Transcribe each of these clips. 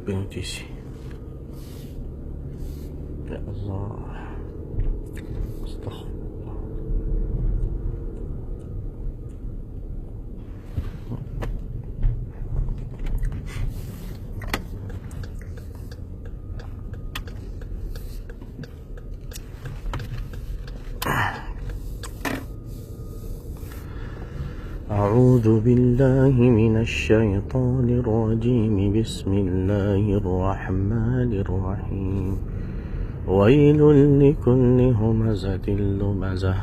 بنوتيسي يا الله استغفر الله. أعوذ بالله من الشيطان الرجيم. بسم الله الرحمن الرحيم. ويل لكل همزة لمزة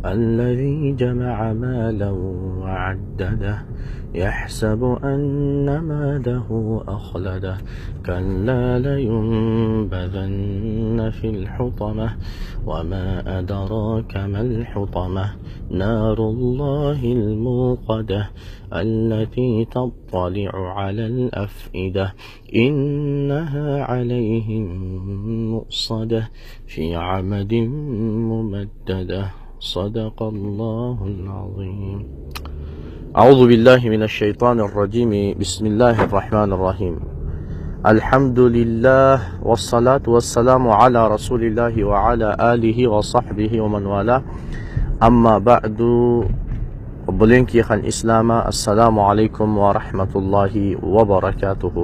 الذي جمع مالا وعدده يحسب أن ماله أخلده كلا لينبذن في الحطمة وما أدراك ما الحطمة نار الله الموقدة التي تطلع على الأفئدة إنها عليهم مؤصدة في عمد ممددة. صدق الله العظيم. أعوذ بالله من الشيطان الرجيم. بسم الله الرحمن الرحيم. الحمد لله والصلاة والسلام على رسول الله وعلى آله وصحبه ومن والاه. أما بعد وبلينكي خان إسلام. السلام عليكم ورحمة الله وبركاته.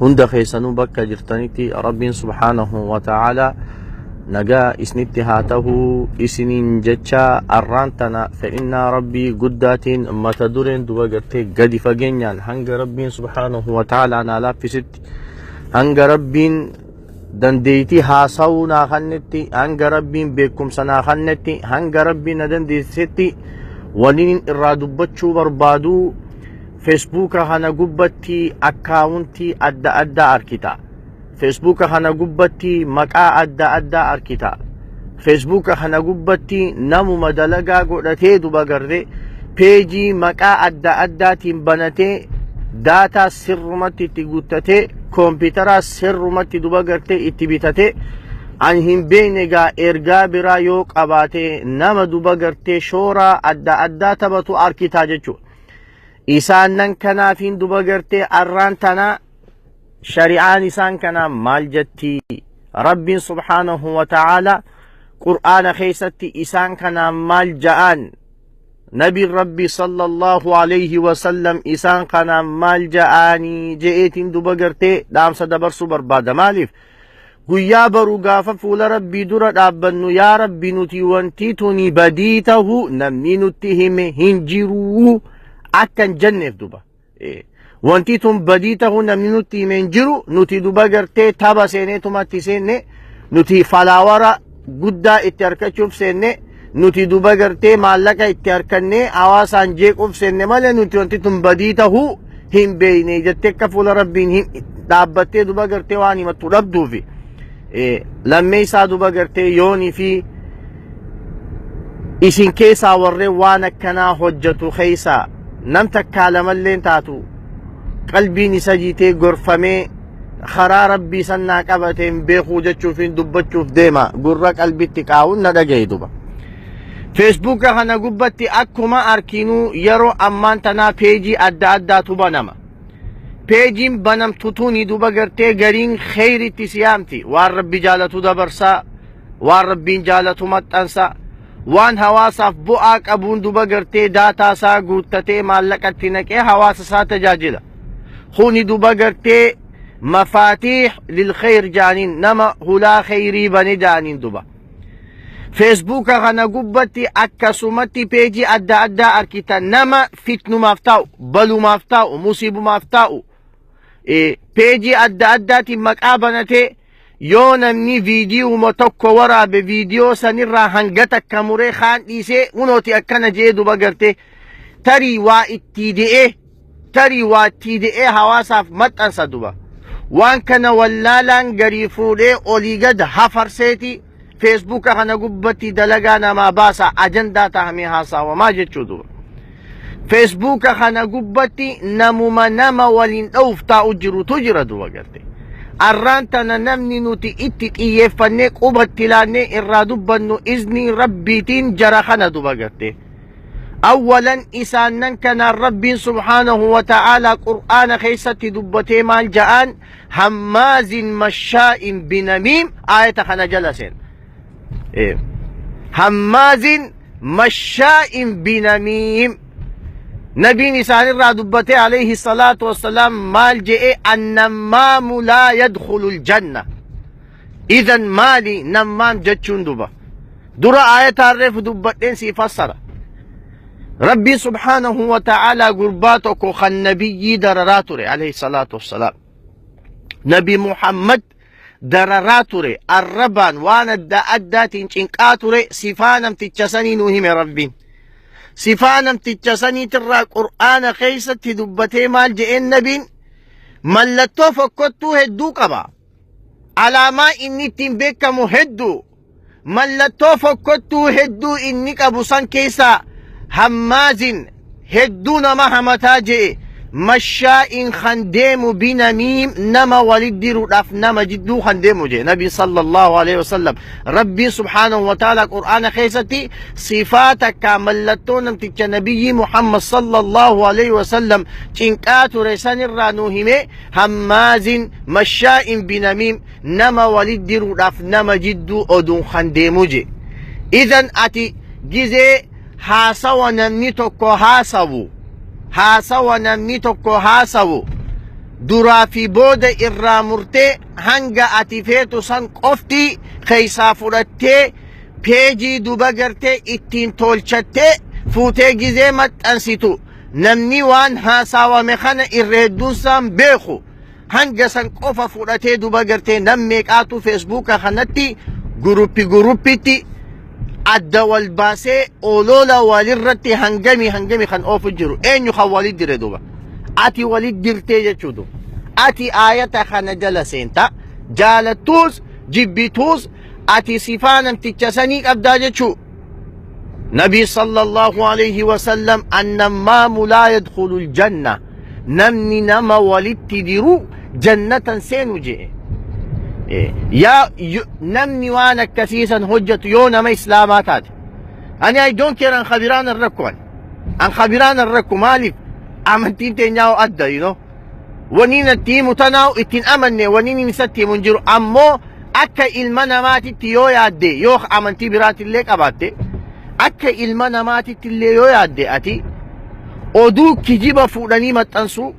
هند خيسنو بك جرتنيتي رب سبحانه وتعالى نجا اسنتهاته اسنين جتشا أرانتنا فإن ربي قدات متدورين دوغرتي قد فجنيان هنگ ربي سبحانه وتعالى نالا في ست هنگ ربي دنديتي هاسونا خنتي هنگ ربي بكم سنا خنتي هنگ ربي ندندي ستي ولين إرادبتشو بربادو فيسبوك هنا قبتي أكاونتي أدى أركتا فيسبوك هنا قبتي مقا أدى أركتا فيسبوك هنا قبتي نمو مدلقا قلتي دوبا بيجي مقا أدى تنبنتي داتا سرمتي تقوتتي كمبيوترا سرمتي دوبا قرتي اتبتتي عنهم بينيغا إرقا برا يوك أباتي نما دوبا قرتي شورا أدى تبتو أركتا جيشو إسانن كنافين دوبا قرتي أرانتنا شريعان إسان كنا مال جتي رب سبحانه وتعالى قرآن خيستي إسان كنا مال جآن نبي ربي صلى الله عليه وسلم إسان كنا مال جآني جئتين دوبا قرتي دام صدبر صبر بعد مالف قيا برو غافا فول ربي درد أبنو يا ربي نتي وانتيتني بديته نمني نتهم هنجروه أكن جنف دوبا wanti tun badii ta'uu namni nuti himen jiru nuti duba gartee tapha seeneetumatti seenne nuti falaawara guddaa itti harkachuuf seenne nuti duba gartee maallaqa itti harkannee hawaasaan jeequuf seenne malee nuti wanti tun badii ta'uu hin beeyne jettee akka fuula rabbiin hin dhaabbattee duba gartee waan himattu dhabduufi lammee isaa duba gartee yoonii fi isin keessaa warreen waan akkanaa hojjetu keessaa nam takkaa lamalleen taatu qalbiin isa jiitee gorfamee karaa rabbii sannaa qabateen beekuu jechuufin dubbachuuf deema gurra qalbitti qaawun na dhagaye duba feesbuuka kana gubbatti akkuma arkinuu yeroo ammaan tanaa peejii adda addaatu banama peejiin banamtutuuni duba gartee gariin kheyritti siyaamti waan rabbi jaalatu dabarsaa waan rabbiin jaalatu maxxansa waan hawaasaaf bu'aa qabuun duba gartee daataasaa guuttatee maallaqatti naqee hawaasasaa tajaajila خوني دوبا قرتي مفاتيح للخير جانين نما هلا خيري بني جانين دوبا فيسبوك غنا قبتي أكسومتي بيجي أدى أركيتا نما فتنو مافتاو بلو مافتاو مصيبو مافتاو بيجي أدى تمكابنتي يونمني فيديو متوكو ورا بفيديو سنرى هنگتك كموري خان إيسي ونوتي أكنا جي دوبا قرتي تري واتيدئي تري واتيدئي حواساف متأنسا دوبا وان كان ولالان غريفولي اولي قد حفر سيتي فيسبوك خانا قبتي دلقانا ما باسا اجندا تهمي هاسا وما جتشو دوبا فيسبوك خانا قبتي نما ولين اوفتا اجرو تجرى دوبا قرتي الرانتنا نمني نوتي اتك ايفانيك قبتي لاني ارادو بنو اذني ربيتين جرخانا دوبا قرتي أولا إسانا كان الرب سبحانه وتعالى قرآن خيسة دبتي مال جآن هماز مشاء بنميم آية خنا جلسين إيه. هماز مشاء بنميم نبي نسان الرا دبتي عليه الصلاة والسلام مال جئ النمام لا يدخل الجنة إذن مالي نمام جتشون دبا درا آية تعرف دبتين سيفسر ربي سبحانه وتعالى قرباتك خن نبي درراتوري عليه الصلاة والسلام نبي محمد درراتوري الربان وانا الداتين چنقاتوري سفانم تتشسني نوهم ربين سفانم تتشسني ترى قرآن خيسة دبتي مال جئن نبين ملتو فكتو هدو قبا على ما إني تنبيك مهدو ملتو فكتو هدو إني قبسان كيسا هماز هدون ما همتاجئ مشاء خنديم بنميم نما ولدر رف نما جدو خنديم جي نبي صلى الله عليه وسلم ربي سبحانه وتعالى قرآن خيستي صفاتك ملتون امتك نبي محمد صلى الله عليه وسلم چنكات رسان الرانوهمي هماز مشاء بنميم نما ولدر رف نما جدو أدون خنديم جي إذن أتي جزي haasawa namni tokko haasawu duraa fi booda irraa murtee hanga ati feetu san qofti keeysaa fudhattee peejii duba gartee ittiin tolchattee fuutee gizee maxxansitu namni waan haasawame kana irra hedduun san beeku hanga san qofa fudhatee duba gartee nam meeqaatu feesbuuka kanatti guruppitti adda wal baasee olola walirratti hangami kan oofu jiru eenyu kan walit dire duba ati walit dirtee jechuudha ati aayata kana jala seenta jaalattuus jibbituus ati sifaa namticha sanii qabdaa jechuu nabi sallallahu alayhi wasallam annamaamu laa yadkhulu aljanna namni nama walitti diru jannatan seenu jee يا نمني وانا كثيسا هجة يونا ما إسلامات أنا I don't care عن خبران الركوان عن خبران الركو مالي أمنتين تنياو أدى you know ونين التيم تناو اتين أمني ونين نستي منجرو أمو أكا إلمنا ماتي تيو يادي يوخ أمنتي برات الليك أباتي أكا إلمنا ماتي تليو يادي أتي أدو كجيبا فولاني متنسو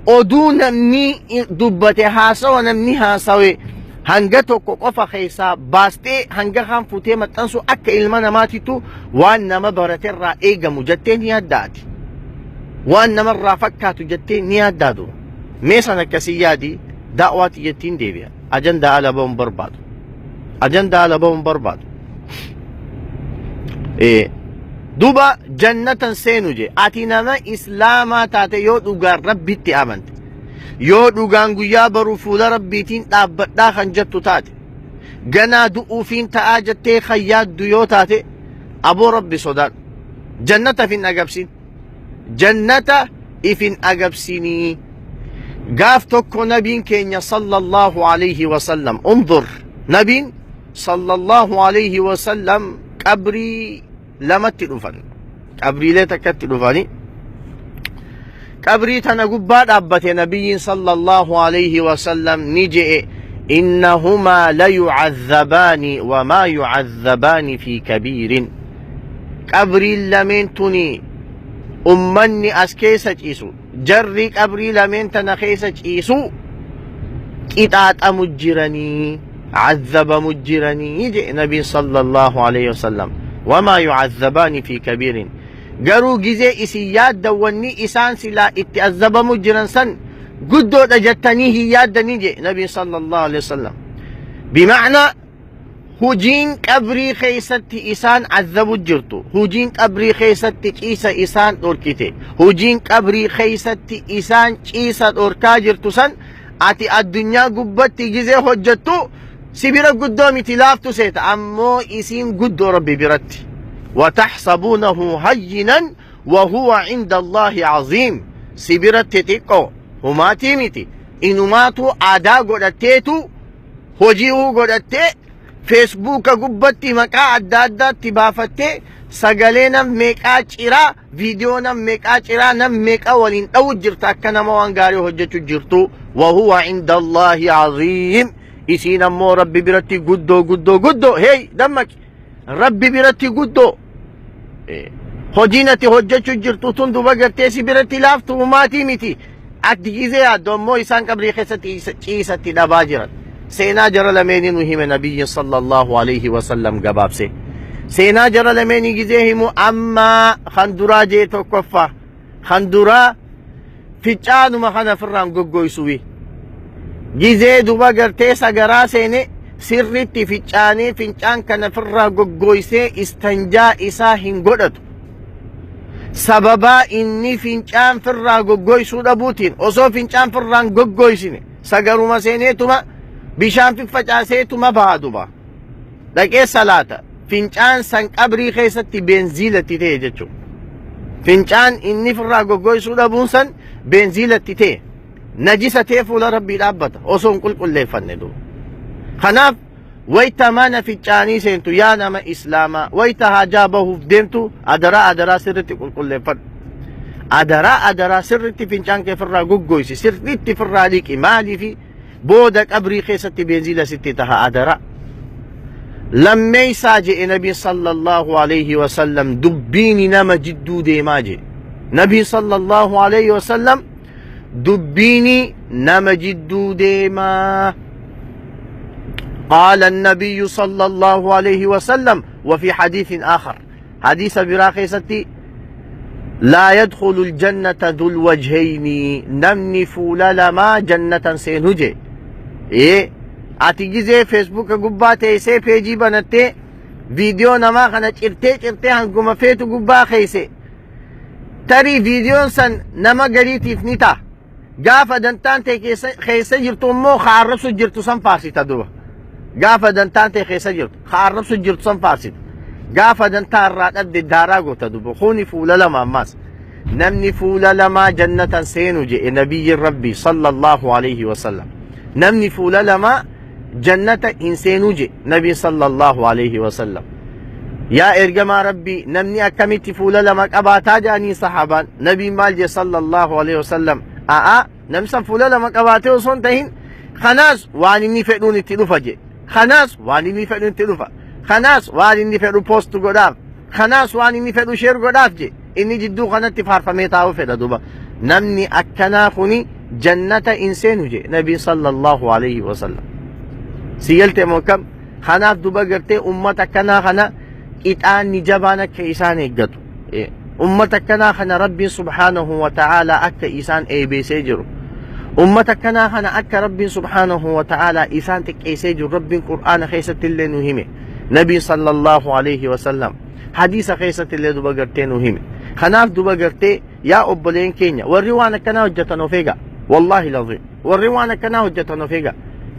أدو نمني دبتي هاسا ونمني هاساوي hanga tokko qofa keessa baastee hanga kan futee maxxansu akka ilma namaatitu waan nama baraterraa eegamu jettee ni yaaddaati waan namarraa fakkaatu jettee ni yaaddaatu mee san akkasii yaadi daa'waati jettiin deebi'a ajandaa ala ba'uun barbaadu duba jannatan seenu je ati nama islaamaa taate yoo dhugaan rabbitti amante yoo dhugaan guyyaa baruu fuula rabbiitiin dhaabbadhaa kan jettu taate ganaa du'uufiin ta'aa jettee kan yaaddu yoo taate aboo rabbi sodaadhu jannata ifin agabsinii gaaf tokko nabiin keenya sallallahu alayhi wasallam undur nabiin sallallahu alayhi wasallam qabrii lamatti dhufan qabriilee takkatti dhufani قبري تنقبات أبت نبي صلى الله عليه وسلم نجئ إنهما ليعذبان وما يعذبان في كبير قبري لمن تني أمني أسكيسة إيسو جري قبري لمن تنخيسة إيسو كتات مجرني عذب مجرني نجئ نبي صلى الله عليه وسلم وما يعذبان في كبير garuu gizee isin yaaddawanni isaan silaa itti azabamu jiran san guddoodha jettanii hin yaaddanii je nabi sallallahu alaihi wasallam bimacnaa hujiin qabrii keeysatti isaan azabu jirtu hujiin qabrii keeysatti ciisa isaan dhorkite hujiin qabrii keeysatti isaan ciisa dhorkaa jirtu san ati addunyaa gubbatti gizee hojjettu sibira guddoo miti laaftu seeta ammoo isiin guddoo rabbi biratti وتحسبونه هينا وهو عند الله عظيم سبرت تيكو هما تيمتي إنماتو آدا قدتيتو هجيو قدتي feesbuuka gubbatti maqaa adda addaatti baafattee sagalee nam meeqaa ciraa viidiyoo nam meeqaa ciraa nam meeqaa waliin dha'u jirta akka nama waan gaarii hojjechuu jirtu wahuwa inda Allaahi aziim isiin ammoo rabbi biratti guddoo hey dammaqi rabbi biratti guddoo hojiin ati hojjechuu jirtu tun duba gartee si biratti laaftu maatii miti ati gizee yaaddu ammoo isaan qabrii keessatti ciisatti dhabaa jiran seenaa jara lameenii nu hime nabiyyi sallallahu alayhi wasallam gabaabse seenaa jara lameenii gizee himu amma kan duraa jee tokkoffaa kan duraa ficcaanuma kana firraan goggoysuwi gizee duba gartee sagaraa seene sirritti ficcaanee fincaan kana firraa goggoysee istanjaa isaa hin godhatu sababaa inni fincaan firraa goggoysuu dhabuutiin osoo fincaan firraan goggoysine sagaruma seeneetuma bishaan fiffacaaseetuma baaduba dhaqee salaata fincaan san qabrii keessatti beenziilatti ta'e jechuudha fincaan inni firraa goggoysuu dhabuun san beenziilatti ta'e najisa ta'e fuula rabbii dhaabbata osoo hin qulqulleeffanne duuba kanaaf wayta mana ficcaanii seentu yaa nama islaamaa wayta haajaa bahuuf deemtu adaraa sirritti qulqulleeffadhu adaraa sirritti fincaan kee firraa goggoysi sirritti firraa dhiqi maaliifi booda qabrii keessatti beenziila sitti taha adaraa lammeeysaa jedhe nabiin sallallahu alayhi wasallam dubbiini nama jidduu deemaa jedhe nabiin sallallahu alayhi wasallam dubbiini nama jidduu deemaa قال النبي صلى الله عليه وسلم وفي حديث آخر حديث براخي ستي لا يدخل الجنة ذو الوجهين نمني فولا لما جنة سينجي إيه أتيجي فيسبوك قباتي سي بيجي بنتي فيديو نما خنا چرتي هنگوما فيتو قبا خيسي تري فيديو سن نما قريتي فنيتا قافة دنتان تي خيسي جرتو مو خارسو جرتو سن فارسي تدوه قافة دنتان تي خيسا جرت خاربسو جرت سن فارسيت قافة دنتان رات أدي الداراغو تدو خوني فولا لما ماس نمني فولا لما جنة سينو جي نبي ربي صلى الله عليه وسلم نمني فولا لما جنة إنسينو جي نبي صلى الله عليه وسلم يا إرجما ربي نمني أكمت فولا لما أباتا جاني صحابان نبي مالجي صلى الله عليه وسلم نمسا فولا لما أباتا وصنتهين خناس واني فعلون التلوفة خناس واني فعلون التلوفة خناس واني فعلون بوست قداف خناس واني فعلون شير قداف جي إني جدو خنات فارفميتا وفعل دوبا نمني أكنا خوني جنة إنسان جي نبي صلى الله عليه وسلم سيالت موكم خناف دوبا قرتي أمتا كنا خنا إتآن نجبانا كإسان إقدو أمتا كنا خنا ربي سبحانه وتعالى أكا إسان أي بي سيجرو أمتا كنا خنا أكا ربي سبحانه وتعالى إسان تك أي سيجرو ربي القرآن خيسة اللي نهيمي نبي صلى الله عليه وسلم حديث خيسة اللي دوبا قرتي نهيمي خناف دوبا قرتي يا أبولين كينيا والروانا كنا هجة نوفيقا والله العظيم والروانا كنا هجة نوفيقا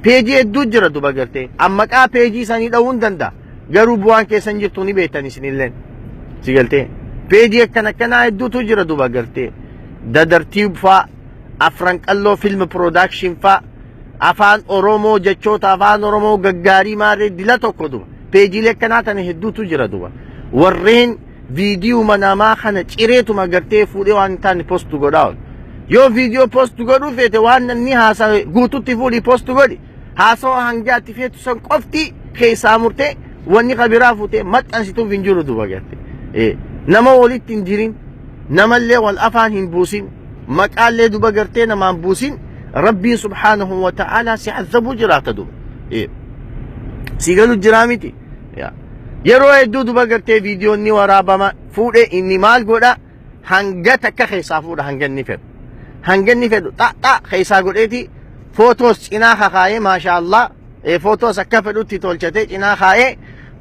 بيجي الدجرة دوبا قرتي أما كا بيجي ساني داون دندا قروا بوان كي سنجرتوني بيتاني سنين سيقلتي بيجي كنا الدو تجرة دوبا قرتي دادرتيب فا أفرانك اللو فيلم برودكشن فا أفان أورومو جتشوت أفان أورومو غغاري ماري دلاتو كدوبا بيجي لكنا تاني هدو تجرة دوبا ورين فيديو مناما خانا چيريتو ما قرتي فودي وان تاني پوستو گداون يو فيديو پوستو گدو فيتي وان نني هاسا گوتو تفولي پوستو گدي هاسا هنگا تفيتو سن قفتي خيسا مرتي واني قبرافوتي مت انسيتو فينجورو دوبا گرتي نما وليت تنجرين نما اللي والافان هنبوسين مقال لي دوبا گرتي نما هنبوسين ربي سبحانه وتعالى سيعذبو جراتا دوبا سيقلو جراميتي yeroo hedduu duba gartee viidiyoon ni waraabama fuudhee inni maal godha hanga takka keessaa fuudha hanga inni fedhu xaxaa keessaa godheeti footoos cinaa kakaayee maashaallah footoos akka fedhutti tolchatee cinaa kaayee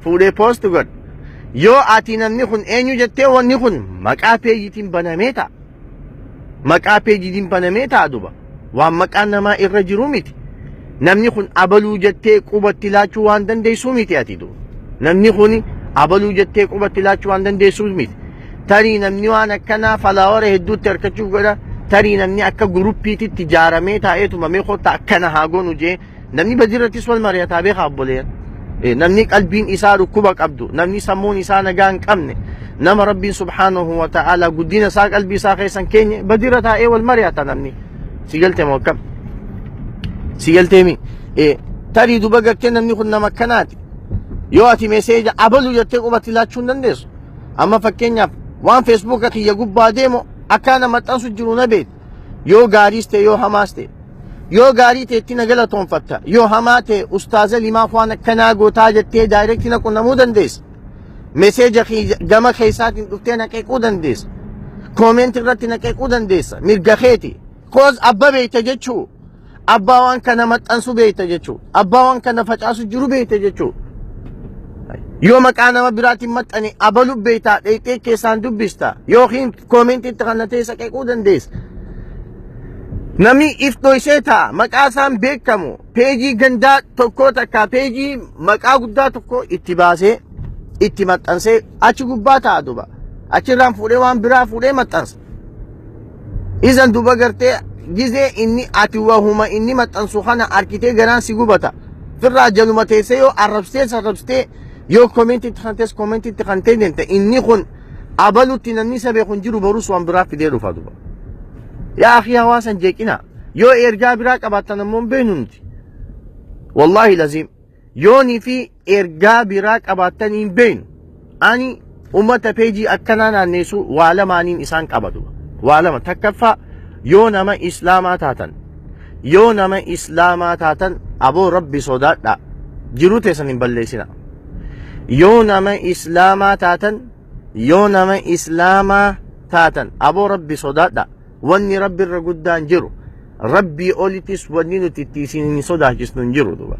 fuudhee poost godha yoo ati namni kun eenyu jettee wanni kun maqaa peejitiin banamee ta'a duba waan maqaan namaa irra jiru miti namni kun abaluu jettee qubatti laachuu waan dandeessuu miti ati duba namni kuni abaluu jettee qubatti laachuu waan dandeessuu miti tarii namni waan akkanaa falaawara hedduutti harkachuuf godha tarii namni akka guruppiititti ijaaramee taa'eetuma mee kotta akkana haa goonu jee namni badirrattis wal mari'ataa beekaa obboleeyyan namni qalbiin isaa dhukkuba qabdu, namni sammuun isaa nagaa hin qabne, nama rabbiin subhaanahu wa ta'ala guddina isaa qalbii isaa keessan keenye badira taa'ee wal mari'ata namni. Si galtee moo akkam? Si galteemi? Tarii duba gartee namni kun nama akkanaati. Yoo ati meeseeja abalu jettee qubatti laachuu hin dandeessu. Amma fakkeenyaaf waan feesbuuka kiyya gubbaa deemu akkaana maxxansu jiru na beeku. Yoo gaariis ta'e yoo hamaas ta'e. Yoo gaarii ta'e itti na galatoonfatta. Yoo hamaa ta'e ustaaza limaaf waan akkanaa gootaa jettee daayirektii na qunnamuu dandeessa. Meeseeja gama keessaatiin dhuftee na qeequu dandeessa. Koomenti irratti na qeequu dandeessa. Mirga keeti. Koos abba beeyta jechuu. Abbaa waan kana maxxansu beeyta jechuu. Abbaa waan kana facaasu jiru beeyta jechuu. Yoo maqaa nama biraatiin maxxane abalu beeytaa dheeyxee keessaan dubbista. Yookiin koomentiitti kana teessa qeequu dandeessa. Namni iftoo ishee ta'a maqaa isaan beekamu peejii gandaa tokko takka peejii maqaa guddaa tokko itti baasee itti maxxansee achi gubbaa ta'a duba. Achirraan fuudhee waan biraa fuudhee maxxansa. Izan duba gartee gizee inni ati wahuma inni maxxansu kana arkitee garaan si gubata. Firraa jaluma teessee yoo arrabsitee yoo koomentiitti kan ta'e deemte inni kun abalutti namni sabee kun jiru barus waan biraa fidee dhufa duba. Yaa akhi hawaasan jeeqina yoo ergaa biraa qabaatan ammoo beenu nuti. Wallaahi laziim yoonii fi ergaa biraa qabaatan hin beenu. Ani ummata peejii akkanaa naanneessu waa lamaaniin isaan qaba duba. Waa lama takkaffaa yoo nama islaamaa taatan aboo rabbi sodaadha jiru teessan hin balleessina. Yoo nama islaamaa taatan aboo rabbi sodaadha. Wanni rabbi irra guddaan jiru rabbii olitis wanni nuti itti isiniin sodaachisnu hin jiru duba.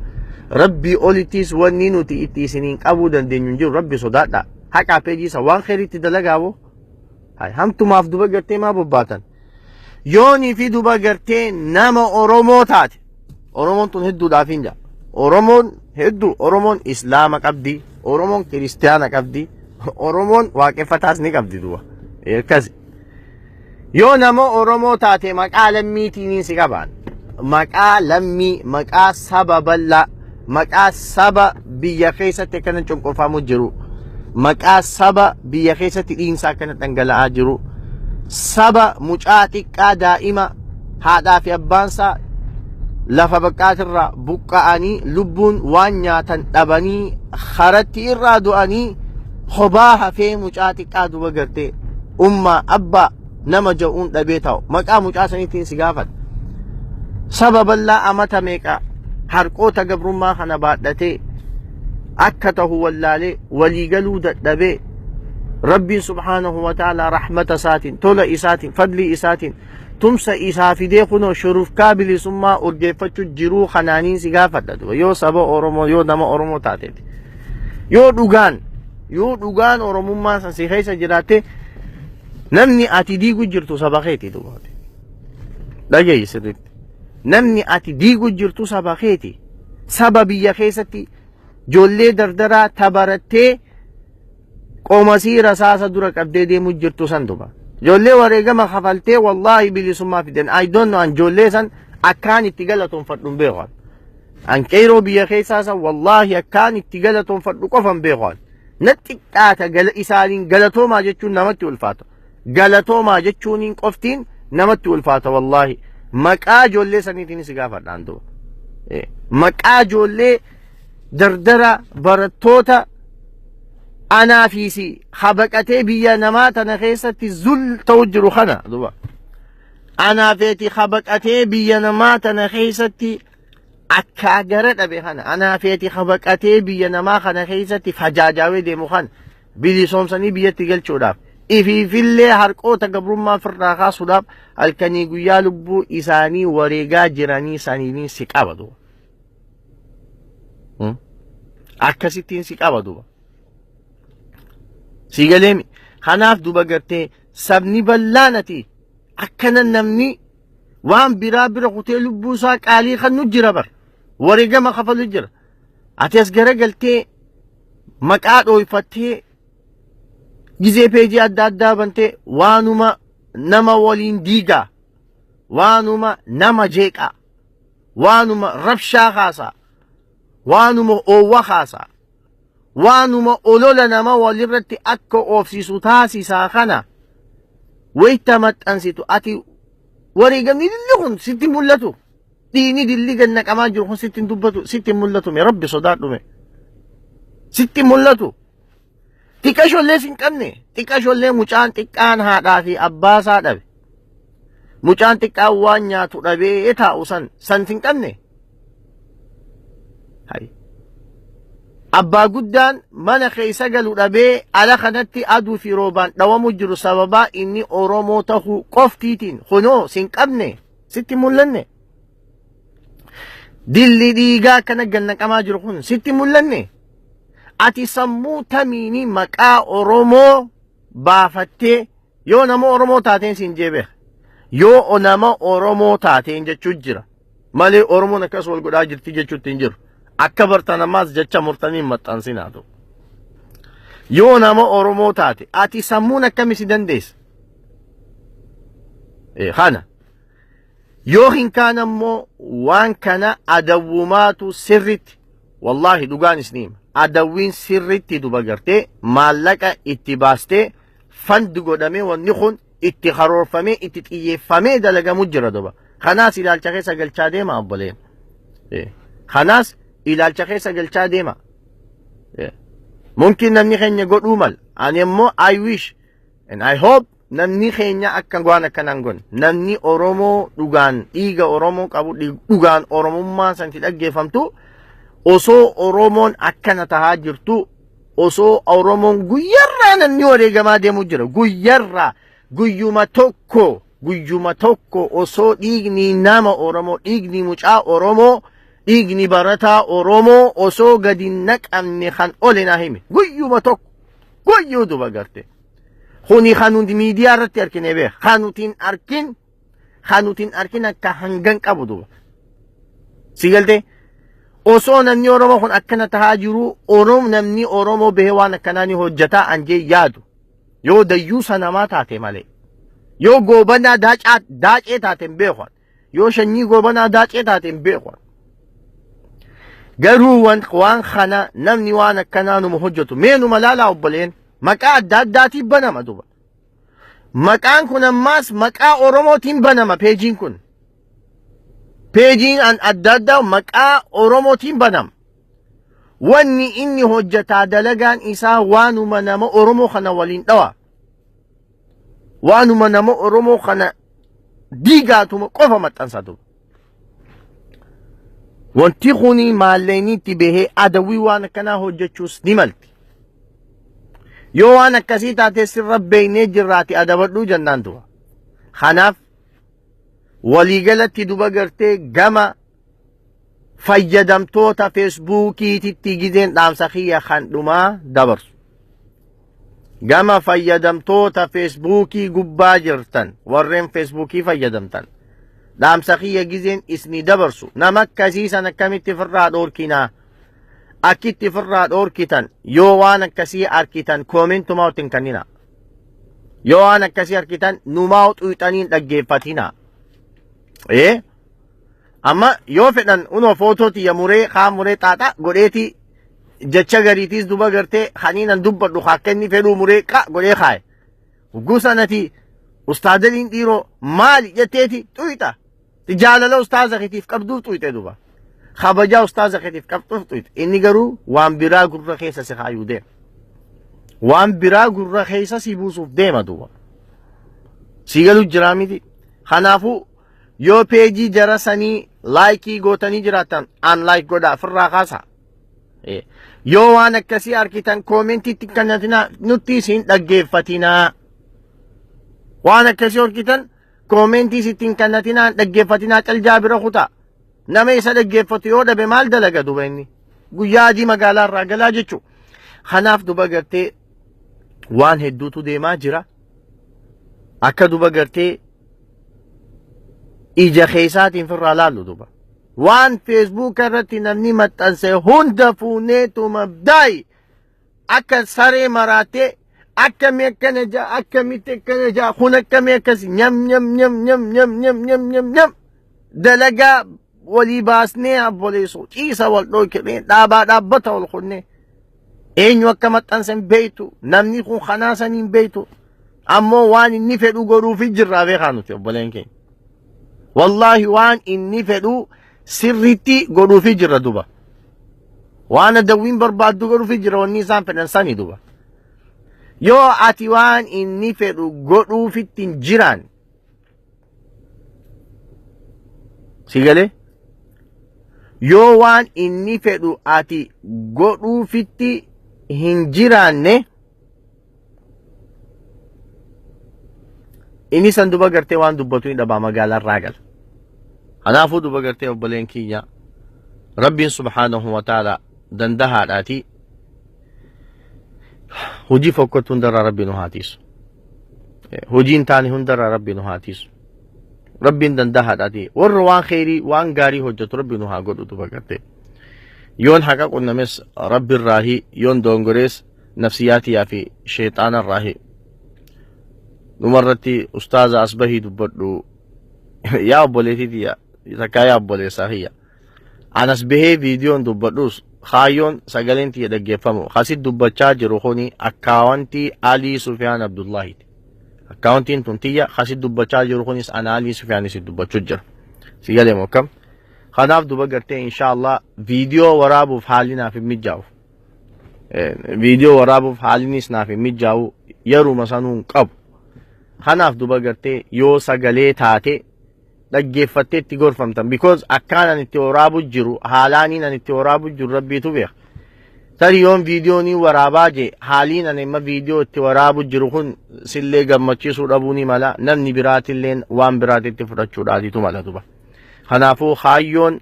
Rabbii olitis wanni nuti itti isiniin qabuu dandeenyu hin jiru rabbi sodaadha. Haqaa peejiisa waan kheriitti dalagaawoo hamtumaaf duba gartee maa bobbaatan. Yoonii fi duba gartee nama Oromoo taate Oromoon tun hedduudhaaf hin jaa. Oromoon hedduu Oromoon islaama qabdi, Oromoon kiristiyaana qabdi, Oromoon waaqeffataas ni qabdi duba. Akkasi. Yoo nama Oromoo taate maqaa lammiitiin si qabaan. Maqaa lammii, maqaa saba bal'aa, maqaa saba biyya keessatti akkana cunqurfamu jiru. Maqaa saba biyya keessatti dhiinsa akkana dhangala'aa jiru. Saba mucaa xiqqaa daa'ima haadhaa fi abbaansaa lafa baqqaatirraa buqqa'anii lubbuun waan nyaatan dhabanii karatti irraa du'anii hobaa hafee mucaa xiqqaa duba gartee ummaa abbaa nama ja'uun dhabee ta'u maqaa mucaa saniitiin si gaafata. Saba bal'aa amata meeqa harqoota gabrummaa kana baadhatee akka tahu wallaalee waliigaluu dadhabee rabbiin subhaanahu wa ta'ala rahmata isaatiin tola isaatiin fadlii isaatiin tumsa isaa fidee kunoo shurufkaa bilisummaa urgeeffachuu jiruu kanaaniin si gaafadha duba. Yoo saba Oromoo yoo nama Oromoo taateeti yoo dhugaan Oromummaa san si keessa jiraatte namni ati diigu jirtu saba keeti duba. Dhagayi sirriitti namni ati diigu jirtu saba keeti. Saba biyya keessatti ijoollee dardaraa tabarattee qoomasii rasaasa dura qabdee deemu jirtu san duba. Ijoollee wareegama kafaltee wallaahi bilisummaa fiden. I don't know an ijoollee san akkaan itti galatoonfadhu hin beekan. An qeeroo biyya keessaa san wallaahi akkaan itti galatoonfadhu qofa hin beekan. Na xiqqaata isaaniin galatoomaa jechuun namatti ulfaata. Galatoomaa jechuun qoftiin namatti ulfaata wallaahi. Maqaa ijoollee saniitiin si gaafadhaan duba. Maqaa ijoollee dardara barattoota anaafisi habaqatee biyya namaa tana keessatti zul ta'u jiru kana duba. Anaafeeti habaqatee biyya namaa tana keessatti akka gara dhabe kana. Anaafeeti habaqatee biyya namaa kana keessatti fajaajaawee deemu kana bilisoomsanii biyyatti galchuudhaaf. Ifiifillee harqoota gabrummaa firraa kaasuudhaaf halkanii guyyaa lubbuu isaanii wareegaa jiranii saniiniin si qaba duba. Akkasittiin si qaba duba. Si galeemi. Kanaaf duba gartee sabni bal'aanati akkana namni waan biraa bira kutee lubbuu isaa qaalii kan nu jira bar. Wareegama kafalu jira. Ati as garagaltee maqaa dhooyfattee gizee peejii adda addaa bantee waanuma nama waliin diigaa, waanuma nama jeeqaa, waanuma rabshaa kaasaa, waanuma oowwa kaasa waanuma olola nama walirratti akka oofsisu taasisaa kana wayta maxxansitu ati wareegamni dilli kun sitti mul'atu diini dilli gannaqamaa jiru kun sitti dubbatu sitti mul'atu me rabbi sodaadhume sitti mul'atu xiqqashollee sin qabne xiqqashollee mucaan xiqqaan haadhaa fi abbaasaa dhabe mucaan xiqqaan waan nyaatu dhabee taa'u san sin qabne abbaa guddaan mana keessa galu dhabee ala kanatti aduu fi roobaan dhawamu jiru sababaa inni oromoo tahuu qoftiitiin kunoo sin qabne sitti mul'anne dilli dhiigaa kana gannaqamaa jiru kun sitti mul'anne ati sammuu tamiini maqaa oromoo baafattee yoo nama oromoo taateen sin jeebe yoo nama oromoo taateen jechuu jira malee oromoon akkas wal godhaa jirti jechuutti hin jiru akka bartanamaas jecha murtanii maxxansinaatu yoo nama oromoo taate ati sammuun akkamisi dandeessa kana yoo hin kaan ammoo waan kana adawwumaatu sirritti wallahi dhugaan isniima adawwiin sirritti duba gartee maallaqa itti baastee fandi godhamee wanni kun itti karoorfamee itti xiyyeeffamee dalagamu jira duba kanaas ilaalcha keessa galchaa deema obboleen kanaas ilaalcha keessa galchaa deema mumkin namni keenya godhuu mal ani ammoo I wish and I hope namni keenya akka waan akkanaan gon namni oromoo dhugaan dhiiga oromoo qabu dhugaan oromummaan santi dhaggeeffamtu osoo oromoon akkana tahaa jirtu osoo oromoon guyyarraa namni wareegamaa deemu jira guyyarraa guyyuma tokko osoo dhiigni nama oromoo dhiigni mucaa oromoo dhiigni barataa oromoo osoo gadi naqamne kan ole naa hime guyyuma tokko guyyuu duba garte kuni kanuti miidiyaa irratti arkine beek kanutiin arkin akka hangan qabu duba si galte osoo namni oromoo kun akkana tahaa jiru namni oromoo bahee waan akkanaani hojjataa anjee yaadu yoo dayyuusa namaa taate malee yoo goobanaa daacee taateen beekwan yoo shanyii goobanaa daacee taateen beekwan garuu waan kana namni waan akkanaanuma hojjetu meenuma laalaa obboleen maqaa adda addaatiif banama duba maqaan kun ammaas maqaa oromootiin banama peejiin kun peejiin adda addaa maqaa oromootiin banama wanni inni hojjetaa dalagaan isaa waanuma nama oromoo kana waliin dhawa waanuma nama oromoo kana diigaatuma qofa maxxansa duba wanti kuni maalleenitti bahee adawwii waan akkanaa hojjechuus ni malti yoo waan akkasii taatee sirra beeynee jirraati adabadhuu jennaan duba kanaaf waliigalatti duba gartee gama fayyadamtoota feesbuukiititti gizeen dhaamsa kiyya kan dhumaa dabarsu gama fayyadamtoota feesbuukii gubbaa jirtan warreen feesbuukii fayyadamtan dhaamsa kiyya gizeen isni dabarsu nama akkasiisan akkamitti firraa dhoorkinaa akkitti firraa dhoorkitan yoo waan akkasii arkitan koomentumaa wajjin kannina yoo waan akkasii arkitan numaa xuyxaniin dhaggeeffatina amma yoo fedhan unoo footooti ya muree kaa muree xaaxa godheeti jecha gariitiis duba gartee haniinan dubbadhu kaakkenni fedhuu muree qa godhee kaaye gusanati ustaadaliin dhiiroo maali jetteeti xuyxa jaalala ustaaza keetiif qabduuf xuyxe duba kabajaa ustaaza keetiif qabduuf xuyxe inni garuu waan biraa gurra keessa si kaayuu deema waan biraa gurra keessa si buusuuf deema duba si galu jiraa miti kanaafuu yoo peejii jara sanii laayikii gootanii jiraatan an laayik godhaa firraa kaasa yoo waan akkasii arkitan koomentiitti kannatina nutti isin dhaggeeffatinaa waan akkasii arkitan koomentii sittiin kannatinaan dhaggeeffatinaa caljaa bira kutaa nama isa dhaggeeffatu yoo dhabe maal dalaga duba inni guyyaa adii magaalaa irraa galaa jechuu kanaaf duba gartee waan hedduutu deemaa jira akka duba gartee ija keessaatiin firraa laallu duba waan feesbuuk irratti namni maxxanse hunda fuuneetuma daayi akka saree maraatee akkami akkana jaa akkamitti akkana jaa kun akkami akkas nyam nyam nyam nyam nyam nyam nyam nyam nyam dalagaa walii baasnee abboleessoo ciisa wal dhookne dhaabaa dhaabbata wal kunne eenyu akka maxxansan beeytu namni kun kanaasan hin beeytu ammoo waan inni fedhu godhuufi jirraa beekaa nuti obboleen keenya wallaahi waan inni fedhu sirritti godhuufi jirra duba waan adawwiin barbaaddu godhuufi jirra wanni isaan fedhan sani duba yoo ati waan inni fedhu godhuufitti hin jiraan sigale yoo waan inni fedhu ati godhuufitti hin jiraanne inni san duba gartee waan dubbatu hin dhabaa magaalarraa gala kanaafuu duba gartee obboleen kiyya rabbiin subhaanahu wa ta'ala dandahaadhaati hujii fokkottu hundarraa rabbi nu haatiisu hujiin taane hundarraa rabbi nu haatiisu rabbiin dandahaadhaati warra waan kheyrii waan gaarii hojjetu rabbi nu haa godhu duba gartee yoon haqa qunnames rabbirraahi yoon dongorees nafsiyaatiyaa fi sheexaanarraahi numarratti ustaaza asbahii dubbadhu yaa obboleetitiya takkaa yaa obboleessaa kiyya anas bahee viidiyoon dubbadhus kaayyoon sagaleen tiyya dhaggeeffamu kasit dubbachaa jiru kuni akkaawwantii alii sufyaan abdullaahiti akkaawwantiin tun tiyya kasit dubbachaa jiru kunis ana alii sufyaanis dubbachuu jira sigalee mokkam kanaaf duba gartee inshaallah viidiyoo waraabuuf haalli naaf hin mijjaa'u viidiyoo waraabuuf haallinis naaf hin mijjaa'u yeruma sanuu hin qabu kanaaf duba gartee yoo sagalee taate dhaggeeffattee itti gorfamtan because akkaan an itti waraabu jiru haalaaniin an itti waraabu jiru rabbiitu beeka tari yoon viidiyoonii waraabaa je haaliin an imma viidiyoo itti waraabu jiru kun sillee gammachiisuu dhabuu ni mala namni biraatilleen waan biraatitti fudhachuudhaatitu mala duba kanaafuu kaayyoon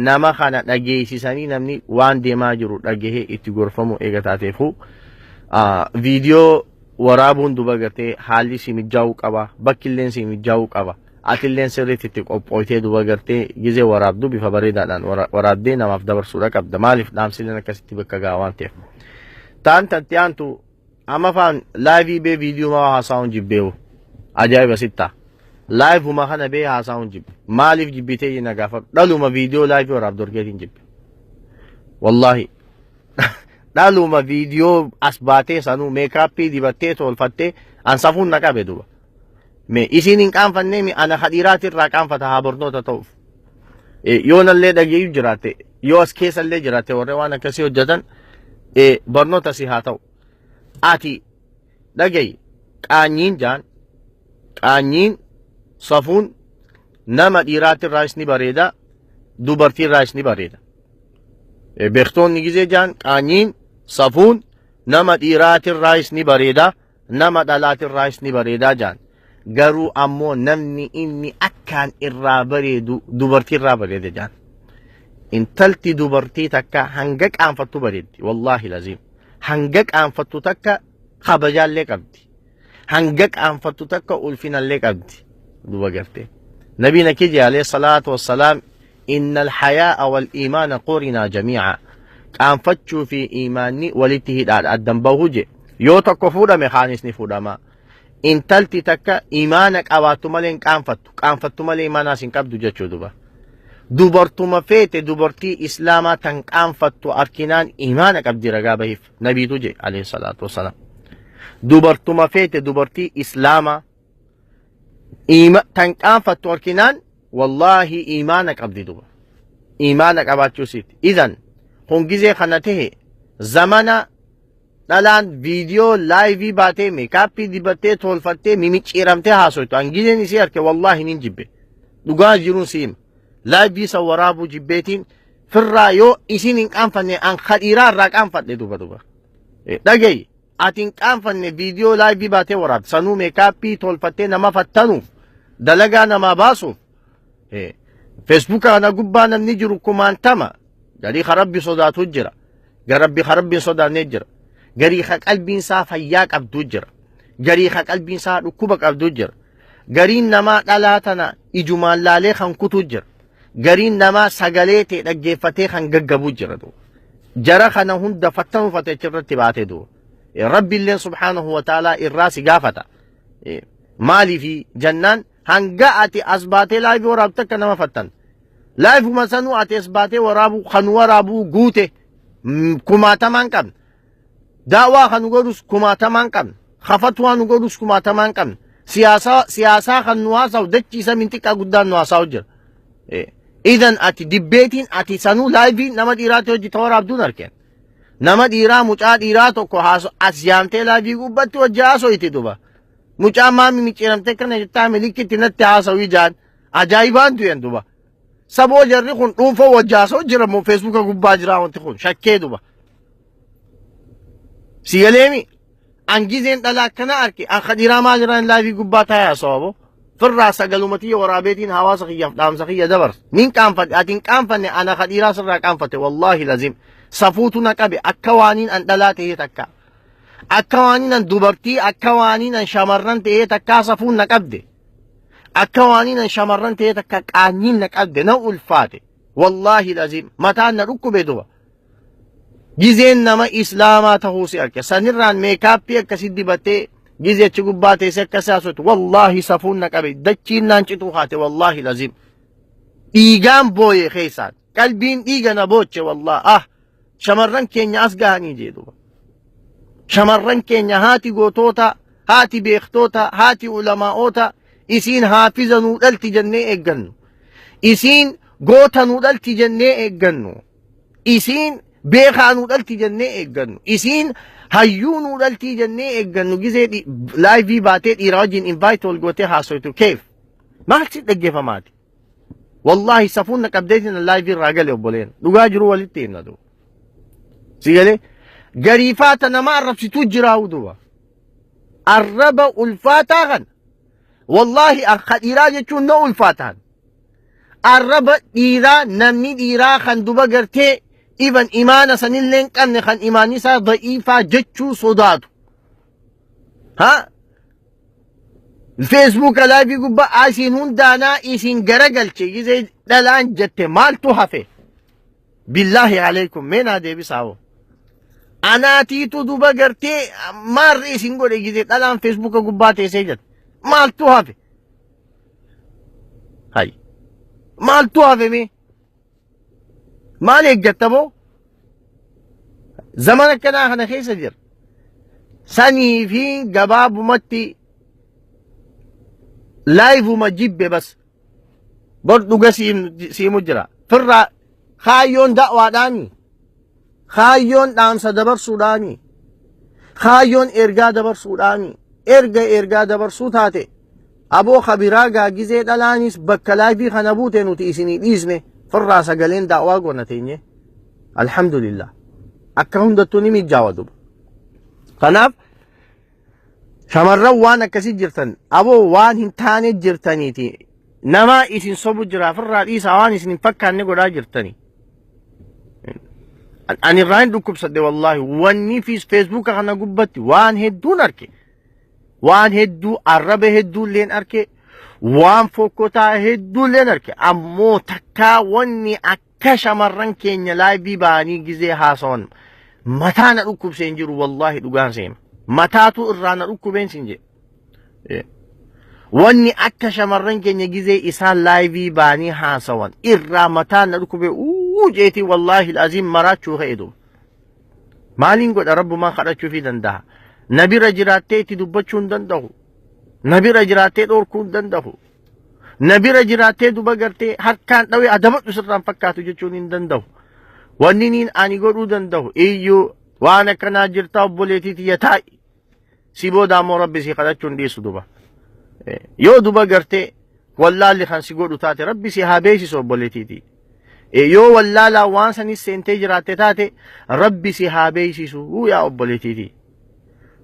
nama kana dhageessisanii namni waan deemaa jiru dhagahee itti gorfamu eega taateefu viidiyoo waraabuun duba gartee haalli si mijjaa'uu qaba bakkilleen si mijjaa'uu qaba atilleen sirriitti itti qophooytee duba gartee gizee waraabdu bifa bareedaadhaan waraabdee namaaf dabarsuudha qabda maaliif dhaamsileen akkasitti bakka gahaa waan ta'eef taan tanti aantu amma faan laayivii bee viidiyoo maa haasaa'uun jibbeewu ajaa'iba sittaa laayivuma kana bee haasaa'uun jibbe maaliif jibbitee jina gaafadhu dhaluma viidiyoo laayivii waraabdu argeetiin jibbe wallaahi dhaluma viidiyoo as baatee sanuu meekaappii dibattee tolfattee ansafuun na qabe duba me isin hin qaanfannee mi ana hadhiiraatirraa qaanfata haa barnoota ta'uuf yoo nallee dhageeyyu jiraate yoo as keessallee jiraate warre waan akkasii hojjetan barnoota si haa ta'u ati dhageey qaanyiin jaan qaanyiin safuun nama dhiiraatirraas ni bareeda dubartiirraas ni bareeda beektoonni gizee jaan qaanyiin safuun nama dhiiraatirraas ni bareeda nama dhalaatirraas ni bareeda jaan garuu ammoo namni inni akkaan irraa bareedu dubartiirraa bareeda jaan intalti dubartii takka hanga qaanfattu bareeddi wallaahi laziim hanga qaanfattu takka kabajaallee qabdi hanga qaanfattu takka ulfinallee qabdi duba gartee nabiin akiji alayhi salaatu wassalaam inna alhayaa wal iimaana qurinaa jamiica qaanfachuu fi iimaanni walitti hidhaadha addan bahu je yoo tokko fuudhame kaanis ni fuudhama intalti takka iimaana qabaattu malee hin qaanfattu malee iimaanaas hin qabdu jechuu duba dubartuma feete dubartii islaamaa tan qaanfattu arkinaan iimaana qabdi ragaa bahiif nabiitu je alayhi salaatu wassalaam dubartuma feete dubartii islaamaa tan qaanfattu arkinaan wallaahi iimaana qabdi duba iimaana qabaachuu siiti idan hongizee kana tahe zamana dhalaan viidiyoo laayivii baatee meekaappii dibattee tolfattee mimicciiramtee haasoytu hangizeen isii arke wallaahi nin jibbe dhugaa jiruun siima laayivii san waraabuu jibbeetiin firraa yoo isin hin qaanfanne an hadhiiraa irraa qaanfadhe duba dhageey ati hin qaanfanne viidiyoo laayivii baatee waraabte sanuu meekaappii tolfattee nama fattanuuf dalagaa namaa baasuuf feesbuuka kana gubbaa namni jiru kumaantama garii ka rabbi sodaatu jira garabbi ka rabbiin sodaannee jira garii ka qalbiin isaa fayyaa qabdu jira garii ka qalbiin isaa dhukkuba qabdu jira gariin namaa dhalaa tana ijumaan laalee kan kutuu jira gariin namaa sagalee ta'e dhaggeeffatee kan gaggabu jira jara kana hunda fattanuufate achirratti baatee rabbi illeen subhaanahu wa ta'aalaa irraa si gaafata maaliifi jannaan hanga ati as baatee laayivii waraabte akka nama fattan لايف مثلا أتسباتي ورابو خنو ورابو قوتي كماتا من كم دعوة خنو قدوس كماتا من كم خفتوا نو قدوس كماتا من كم سياسة خنواسا ودتشي سمنتك قدام نواسا وجر إذن أتي دبيتين أتي سنو لايفين نما ديراتي وجي توراب دون أركين نما ديرا مچا ديراتو كو هاسو أسيامتي لايفي قبت وجاسو إتي دوبا مچا مامي مچيرمتي كنا جتا مليكي تنت تاسوي جان عجائبان توين دوبا سبو جرني خون روفو وجاسو جرمو فيسبوك قبا جراون تخون شكي دوبا سياليمي أنجيزين تلاكنا أركي أن خديرا ما جران لايفي قبا تايا صوابو فراسا قلومتي ورابيتين هوا سخية فدام سخية دبر مين كان فت أتين كان فني أنا خديرا سرا كان فت والله لازم صفوتنا كبي أكوانين أن دلاته تكا أكوانين أن دبرتي أكوانين أن شمرن تيه تكا صفون نكبدي أكوانين أن شمرن تيه تكا كانين نكبدي نو الفاتي والله لازم متى نركو بدوا جزين نما إسلاماته سيرك سنران ميكابي كسيدي بتي جزية شغباتي سكساسوت والله صفونك أبي دچين نانچتو خاتي والله لازم إيغام بوي خيسان قلبين إيغانا بوچه والله شمرن كينيا أسغاني جيدو شمرن كينيا هاتي غوتوتا هاتي بيختوتا هاتي علماءوتا إسين حافظا نودلتي جنة إيغنو إسين غوتا نودلتي جنة إيغنو إسين بيخا نودلتي جنة إيغنو إسين هيونو دلتي جنة إيغنو جزي لايفي باتيت إيراجين إنفايت والقوتي هاسويتو كيف ما حكسيت لقيفة ماتي والله صفونك أبديتنا اللايفي الراقل يوبولين لقاجروا والتين ندو سيقالي قريفاتنا ما عرف ستوجراو دوا الربا الفاتغن والله أخد إيراجة نو الفاتغن الربا إيرا نمي إيرا خندوبا قرتي إيفن إيمانا سنلين كان خان إيماني سا ضعيفة جتشو صداتو ها الفيسبوك لايف يقول بقى آسينون دانا إيسين غرقل شيء زي دلان جت مالتو هفه بالله عليكم مين هذا بيساو أنا تيتو دوبا قرتي مار إيسين قول إيجي دلان فيسبوك قباتي سيجد مالتو هفه هاي مالتو هفه مي مالك جتبو زمانك كنا خنا خيس جر سني في جباب متي لايف مجيب بس برضو قسيم مجرى فرا خايون دعوة داني خايون دام سدبر سوداني خايون إرجا دبر سوداني إرجا دبر سوداتي أبو خبيراجا جزء دلانيس بكلايفي خنبوتي نوتيسيني إذنه فرا سجلين دعوة قناتيني الحمد لله أكهم دتوني متجاودوا خناف شمرة وانا كسي جرتن أبو وان هنتاني جرتني تي نما إسين صبو جرا فرا إيسا وان إسين فكان نقول جرتني أنا الرين ركوب صدق والله واني في فيسبوك أنا قبتي وان هدو نركي وان هدو عرب هدو لين أركي وان فوكوتا هدو لين أركي أمو تكا واني أكا مرن كينيا لاي بيباني جزي هاسون متانا ركوب سنجر والله دوغان سيم متاتو الرانا ركوبين سنجر واني أكا مرن كينيا جزي إسان لاي بيباني هاسون إرا متانا ركوبين جيتي والله العظيم مراتشو خيدو مالين قد رب ما خرجوا في دنده نبي رجراتي تدبچون دنده نبي رجراتي دوركون دنده نبي رجراتي دبغرتي هر كان دوي ادمت سران فكاتو جچون دنده ونينين اني غدو دنده ايو وانا كنا جرتا بوليتي تيتاي سيبو دامو ربي سي خرجون دي سدوبا يو دبغرتي والله اللي خان سي غدو تاتي ربي سي هابيسي سو بوليتي دي يو والله لا وانسني سنتي جراتي تاتي ربي سي هابيسي سو يا بوليتي دي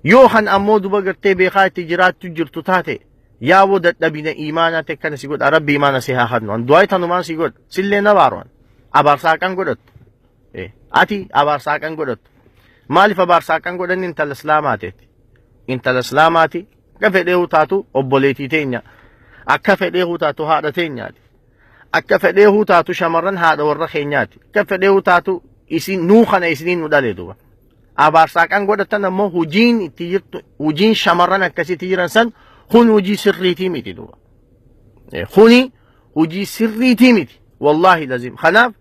يو خن أمود بقرتي بخاي تجرات تجرتو تاتي يا ودت نبينا إيمانا تكنا سيقول ربي إيمانا سيها خدنو أن دواي تنمان سيقول سلنا بارون أبار ساكن قدت أتي أبار ساكن قدت مالي فبار ساكن قدت انت الإسلاماتي انت الإسلاماتي كفديه تاتو أبوليتي تينيا أكفديه تاتو هذا تينيا أكفديه تاتو شمرن هذا ورخينياتي كفديه تاتو إسين نوخنا إسنين مدالي abaarsaaqan godhatan ammoo hojiin itti jirtu hojiin shamarran akkasitti jiran san kun hojii sirriitii miti duuba kuni hojii sirriitii miti والله لازم خناف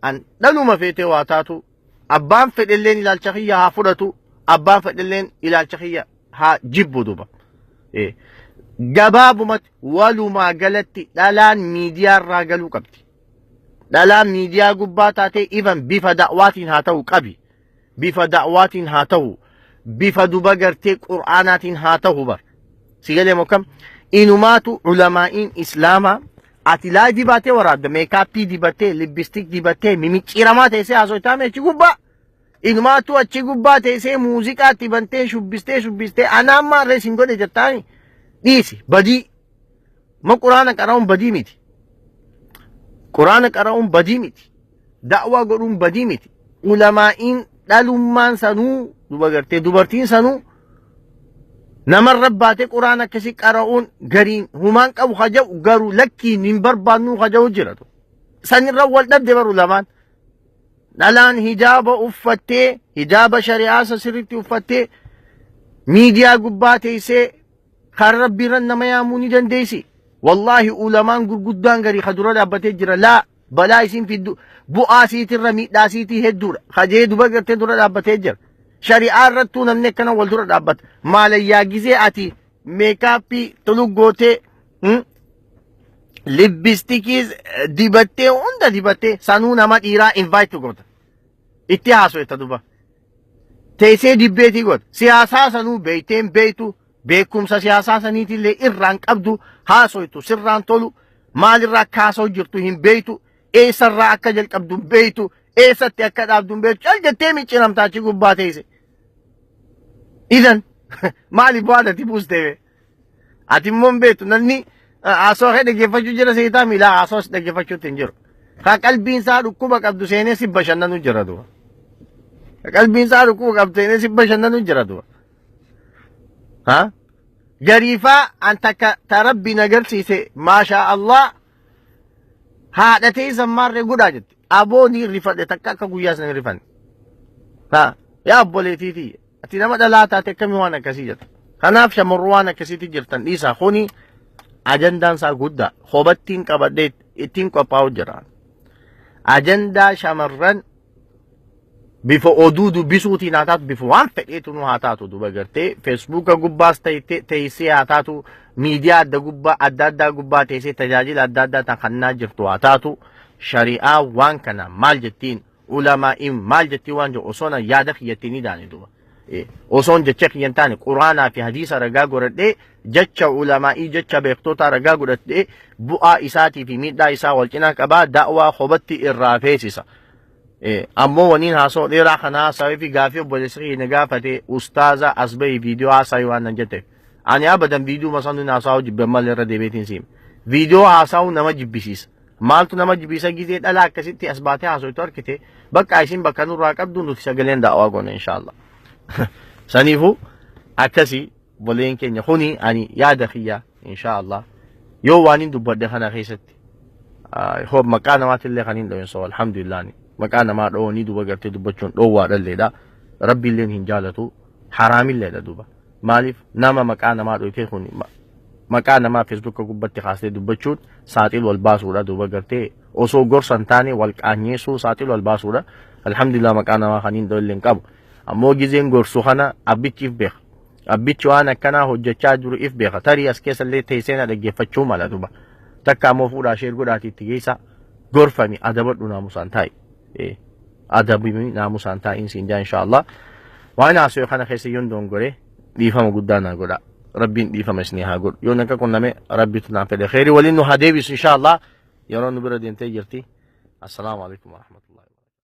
أن دلو ما فيته واتاتو أبان فدلين إلى الشخية ها فرتو أبان فدلين إلى الشخية ها جبو دوبا إيه gabaabumatti walumaa galatti dhalaan miidiyaa irraa galuu qabdi. Dhalaan miidiyaa gubbaa taatee even bifa da'waatiin haa ta'u qabi. Bifa da'waatiin haa ta'u, bifa duba gartee qur'aanaatiin haa ta'u bar. Si galee mokkam inumaatu ulamaa'iin islaamaa ati laa dibatee waraabda meekaappii dibatee libbistik dibatee mimicciiramaa teessee haasoftaame achi gubbaa. Inumaatu achi gubbaa teessee muuziqaatti bantee shubbistee anaammaa irree sin godhe jettaani. ديسي بدي ما قرآن قرأون بدي ميتي قرآن قرأون بدي ميتي دعوة قرون بدي ميتي علماء دلمان سنو دوبرتين سنو نمر رباتي قرآن كسي قرأون قرين همان قبو خجو قرو لكي نمبر بانو خجو جراتو سن الرول دب علماء نلان هجاب أفتي هجاب شريعة سريتي أفتي ميديا قباتي سي خار ربي رن ما ياموني دنديسي والله علماء غرغدان غري خدرا دابته جرا لا بلا يسين في بؤاسيت الرمي داسيتي هدور خجي دبغرت دور دابته جر شريعه رتو نمنه كنا ولدور دابت ماليا غزي اتي ميكابي تلوغوتي لبستيكيز ديبته اوندا ديبته سانو نما ايرا انفايت غوت اتهاسو تدوبا تيسي ديبيتي غوت سياسا سانو بيتين بيتو beekumsa siyaasaa saniitillee irraan qabdu haasoytu sirraan tolu maalirraa akka haasoo jirtu hin beeytu eessarraa akka jalqabdu hin beeytu eessatti akka dhaabdu hin beeytu cal jettee micciiramtaa achi gubbaa teesse. Idan maali bu'aadha tibuus ta'e ati immoo hin beektu namni haasoo kee dhaggeeffachuu jira seetaa miilaa haasoos dhaggeeffachuutti hin jiru. Kaa qalbiin isaa dhukkuba qabdu seenee si bashannanu jira du'a. Qalbiin isaa dhukkuba qabdu seenee si bashannanu jira du'a. ها جريفة أنت تربي نجرسي ما شاء الله هذا تيزا مرة قد أبوني رفض تكاكا قياس رفض ها يا أبو ليتيتي أتينا ما دلاتا تكمي وانا كسيجت خنافش مروانا كسيتي جرتن إيسا خوني أجندان سا قد خوبتين كبديت إتين كباو جران أجندا شمرن bifa oduu dubbisuutiin haa taatu bifa waan fedheetu nu haa taatu duba gartee feesbuuka gubbaas teessee haa taatu miidiyaa adda addaa gubbaa teessee tajaajila adda addaa tan kannaa jirtu haa taatu shari'aa waan kana maal jettiin ulamaa'iin maal jettii waan jiru osoon yaada kiyyattiinii daani duba osoon jecha kiyyan taane quraanaa fi hadiisa ragaa godhadhee jecha ulamaa'ii jecha beektotaa ragaa godhadhee bu'aa isaatii fi miidhaa isaa wal cinaa qabaa da'waa hobatti irraa feesisa. ammoo waniin haasoo dheeraa kana haasawee fi gaafii obboleessii na gaafate ustaaza as bahi viidiyoo haasawee waan nan jette ani abadan viidiyoo masanuu haasawuu jibbe malee irra deebiitiin siim viidiyoo haasawuu nama jibbisiisa maaltu nama jibbisa gizee dhala akkasitti as baatee haasawutu argite bakka isin bakka nurraa qabdu nuti sagaleen daawaa goona inshaallah saniifuu akkasii boleen keenya kuni ani yaada kiyya inshaallah yoo waanin dubbadde kana keessatti hoob maqaa namaatillee kaniin dhawen so alhamdulillah maqaa namaa dhoowwanii duba gartee dubbachuun dhoowwaadhalleedha rabbiilleen hin jaalatu haraamilleedha duba maaliif nama maqaa namaa dhoytee kun maqaa namaa feesbuuka gubbatti kaastee dubbachuun saaxiil wal baasuudha duba gartee osoo gorsan taane wal qaanyeessuu saaxiil wal baasuudha alhamdulillah maqaa namaa kaniin dhoylleen qabu ammoo gizeen gorsu kana abbichiif beeka abbichi waan akkanaa hojjechaa jiru if beeka tarii as keessallee teessee dhaggeeffachuu mala duba takka ammoo fuudhaa sheer godhaatii itti geessa gorfami adabadhu naamusaan taa'i adabimi naamusaan taa'in siin jaa inshaallah waan haasoo kana keessa yoon dongore dhiifama guddaa naa godha rabbiin dhiifama isinii haa godhu yoon akka qunname rabbitu naan fedhe kheyrii waliin nu haa deebisu inshaallah yeroo nu bira deemtee jirti assalaamu alaikum warahmatullahi